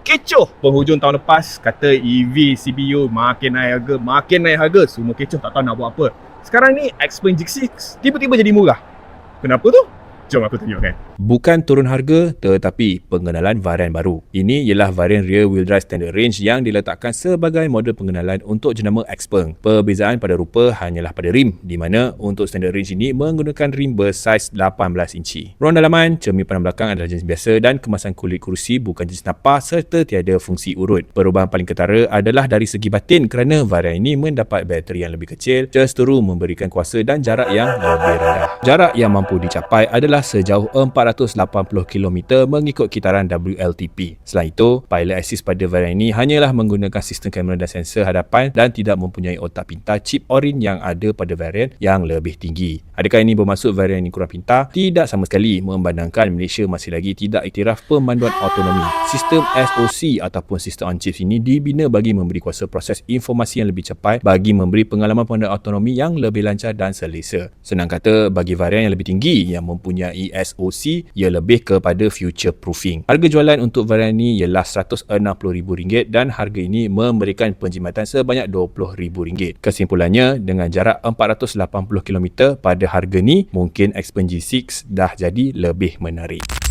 kecoh penghujung tahun lepas. Kata EV, CPU makin naik harga. Semua kecoh, tak tahu nak buat apa. Sekarang ni Xpeng G6 tiba-tiba jadi murah. Kenapa tu? Jom aku tunjukkan. Bukan turun harga, tetapi pengenalan varian baru. Ini ialah varian rear wheel drive standard range yang diletakkan sebagai model pengenalan untuk jenama Xpeng. Perbezaan pada rupa hanyalah pada rim, di mana untuk standard range ini menggunakan rim bersaiz 18 inci. Ruang dalaman, cermin pandang belakang adalah jenis biasa dan kemasan kulit kerusi bukan jenis napa serta tiada fungsi urut. Perubahan paling ketara adalah dari segi batin kerana varian ini mendapat bateri yang lebih kecil, justeru memberikan kuasa dan jarak yang lebih rendah. Jarak yang mampu dicapai adalah sejauh 480 km mengikut kitaran WLTP. Selain itu, pilot assist pada varian ini hanyalah menggunakan sistem kamera dan sensor hadapan dan tidak mempunyai otak pintar chip Orin yang ada pada varian yang lebih tinggi. Adakah ini bermaksud varian ini kurang pintar? Tidak sama sekali, memandangkan Malaysia masih lagi tidak iktiraf pemanduan autonomi. Sistem SOC ataupun sistem on chip ini dibina bagi memberi kuasa proses informasi yang lebih cepat bagi memberi pengalaman pengguna autonomi yang lebih lancar dan selesa. Senang kata, bagi varian yang lebih tinggi yang mempunyai SOC, ia lebih kepada future proofing. Harga jualan untuk varian ini ialah RM160,000 dan harga ini memberikan penjimatan sebanyak RM20,000. Kesimpulannya, dengan jarak 480 km pada harga ni, mungkin Xpeng G6 dah jadi lebih menarik.